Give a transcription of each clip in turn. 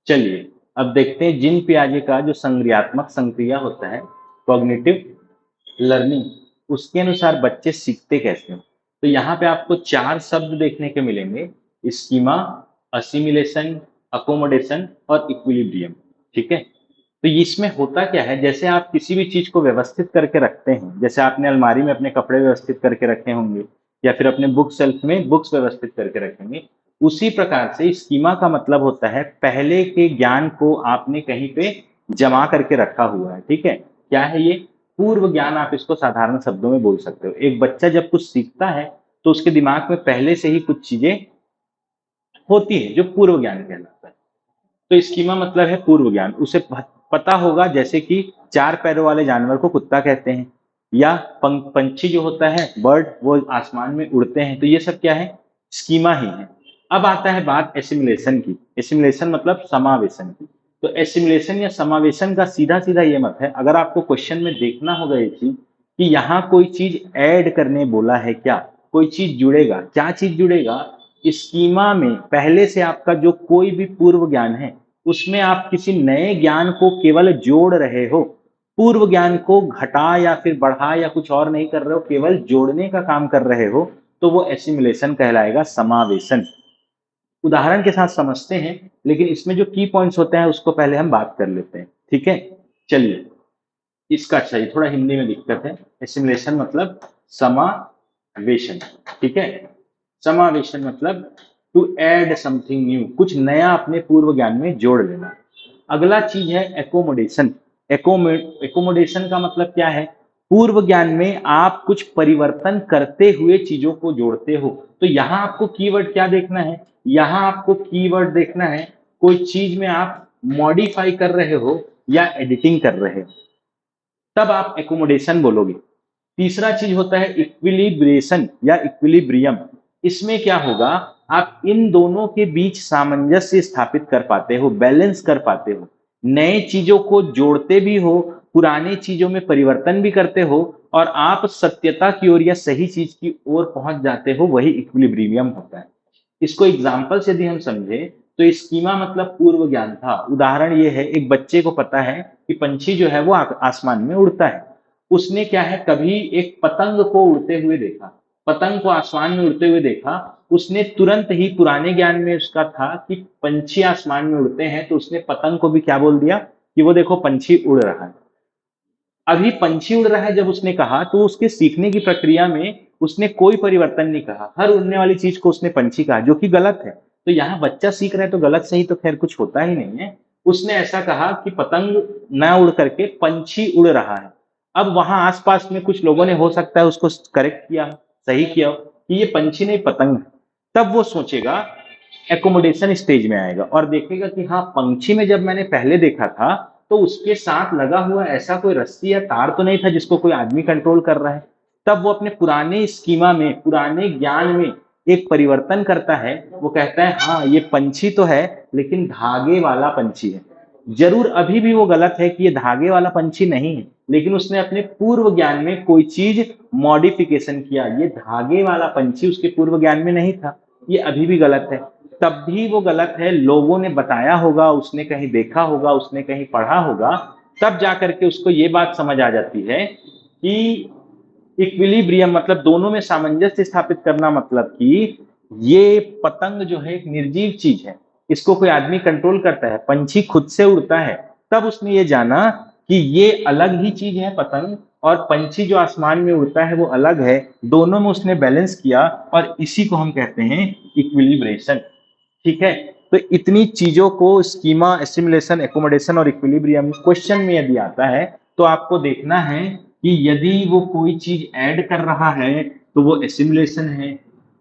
चलिए अब देखते हैं जीन पियाजे का जो संक्रियात्मक संक्रिया होता है, कॉग्निटिव लर्निंग, उसके अनुसार बच्चे सीखते कैसे हैं। तो यहाँ पे आपको 4 शब्द देखने के मिलेंगे: स्कीमा, असिमिलेशन, अकोमोडेशन और इक्विलिब्रियम। ठीक है, तो इसमें होता क्या है, जैसे आप किसी भी चीज को व्यवस्थित करके रखते हैं, जैसे आपने अलमारी में अपने कपड़े व्यवस्थित करके रखे होंगे या फिर अपने बुक शेल्फ में बुक्स व्यवस्थित करके रखेंगे, उसी प्रकार से स्कीमा का मतलब होता है पहले के ज्ञान को आपने कहीं पे जमा करके रखा हुआ है। ठीक है, क्या है ये? पूर्व ज्ञान, आप इसको साधारण शब्दों में बोल सकते हो। एक बच्चा जब कुछ सीखता है तो उसके दिमाग में पहले से ही कुछ चीजें होती है जो पूर्व ज्ञान कहलाता है। तो स्कीमा मतलब है पूर्व ज्ञान। उसे पता होगा जैसे कि 4 पैरों वाले जानवर को कुत्ता कहते हैं, या पंछी जो होता है बर्ड, वो आसमान में उड़ते हैं। तो ये सब क्या है? स्कीमा ही है। अब आता है बात एसिमिलेशन की। एसिमिलेशन मतलब समावेशन की। तो एसिमिलेशन या समावेशन का सीधा सीधा ये मत है, अगर आपको क्वेश्चन में देखना होगा ये चीज कि यहाँ कोई चीज ऐड करने बोला है क्या, कोई चीज जुड़ेगा, क्या चीज जुड़ेगा? स्कीमा में पहले से आपका जो कोई भी पूर्व ज्ञान है, उसमें आप किसी नए ज्ञान को केवल जोड़ रहे हो, पूर्व ज्ञान को घटा या फिर बढ़ा या कुछ और नहीं कर रहे हो, केवल जोड़ने का काम कर रहे हो, तो वो एसिमिलेशन कहलाएगा, समावेशन। उदाहरण के साथ समझते हैं, लेकिन इसमें जो की पॉइंट्स होते हैं उसको पहले हम बात कर लेते हैं। ठीक है, चलिए इसका अच्छा, ये थोड़ा हिंदी में दिक्कत है। एसिमिलेशन मतलब समावेशन। ठीक है, समावेशन मतलब टू ऐड समथिंग न्यू, कुछ नया अपने पूर्व ज्ञान में जोड़ लेना। अगला चीज है एकोमोडेशन। एकोमोडेशन का मतलब क्या है? पूर्व ज्ञान में आप कुछ परिवर्तन करते हुए चीजों को जोड़ते हो। तो यहां आपको कीवर्ड क्या देखना है? यहां आपको कीवर्ड देखना है कोई चीज में आप मॉडिफाई कर रहे हो या एडिटिंग कर रहे हो, तब आप एकोमोडेशन बोलोगे। तीसरा चीज होता है इक्विलिब्रेशन या इक्विलिब्रियम। इसमें क्या होगा, आप इन दोनों के बीच सामंजस्य स्थापित कर पाते हो, बैलेंस कर पाते हो, नए चीजों को जोड़ते भी हो, पुराने चीजों में परिवर्तन भी करते हो, और आप सत्यता की ओर या सही चीज की ओर पहुंच जाते हो, वही इक्विलिब्रियम होता है। इसको एग्जाम्पल से यदि हम समझे तो स्कीमा मतलब पूर्व ज्ञान था। उदाहरण ये है, एक बच्चे को पता है कि पंछी जो है वो आसमान में उड़ता है। उसने क्या है, कभी एक पतंग को उड़ते हुए देखा, पतंग को आसमान में उड़ते हुए देखा। उसने तुरंत ही, पुराने ज्ञान में उसका था कि पंछी आसमान में उड़ते हैं, तो उसने पतंग को भी क्या बोल दिया कि वो देखो पंछी उड़ रहा है। अभी पंछी उड़ रहा है जब उसने कहा, तो उसके सीखने की प्रक्रिया में उसने कोई परिवर्तन नहीं कहा, हर उड़ने वाली चीज को उसने पंछी कहा, जो कि गलत है। तो यहाँ बच्चा सीख रहा है तो गलत सही तो खैर कुछ होता ही नहीं है। उसने ऐसा कहा कि पतंग न उड़ करके पंछी उड़ रहा है। अब वहां आसपास में कुछ लोगों ने हो सकता है उसको करेक्ट किया, सही किया कि ये पंछी नहीं पतंग है। तब वो सोचेगा, एकोमोडेशन स्टेज में आएगा और देखेगा कि हाँ, पंछी में जब मैंने पहले देखा था तो उसके साथ लगा हुआ ऐसा कोई रस्सी या तार तो नहीं था जिसको कोई आदमी कंट्रोल कर रहा है। तब वो अपने पुराने स्कीमा में, पुराने ज्ञान में एक परिवर्तन करता है। वो कहता है हाँ, ये पंछी तो है लेकिन धागे वाला पंछी है। जरूर अभी भी वो गलत है कि ये धागे वाला पंछी नहीं है, लेकिन उसने अपने पूर्व ज्ञान में कोई चीज मॉडिफिकेशन किया। ये धागे वाला पंछी उसके पूर्व ज्ञान में नहीं था, ये अभी भी गलत है। तब भी वो गलत है, लोगों ने बताया होगा, उसने कहीं देखा होगा, उसने कहीं पढ़ा होगा, तब जाकर के उसको ये बात समझ आ जाती है कि इक्विलिब्रियम मतलब दोनों में सामंजस्य स्थापित करना, मतलब कि ये पतंग जो है एक निर्जीव चीज है, इसको कोई आदमी कंट्रोल करता है, पंछी खुद से उड़ता है। तब उसने ये जाना कि ये अलग ही चीज है पतंग, और पंछी जो आसमान में उड़ता है वो अलग है। दोनों में उसने बैलेंस किया, और इसी को हम कहते हैं इक्विलिब्रेशन। ठीक है, तो इतनी चीजों को स्कीमा, एसिमिलेशन, एकोमोडेशन और इक्विलिब्रियम क्वेश्चन में यदि आता है तो आपको देखना है कि यदि वो कोई चीज ऐड कर रहा है तो वो एसिमिलेशन है,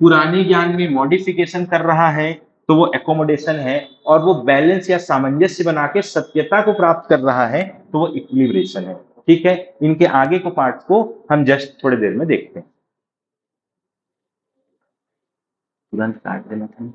पुराने ज्ञान में मॉडिफिकेशन कर रहा है तो वो एकोमोडेशन है, और वो बैलेंस या सामंजस्य बना के सत्यता को प्राप्त कर रहा है तो वो इक्विलिब्रेशन है। ठीक है, इनके आगे को पार्ट को हम जस्ट थोड़ी देर में देखते हैं। तुरंत काट देना था।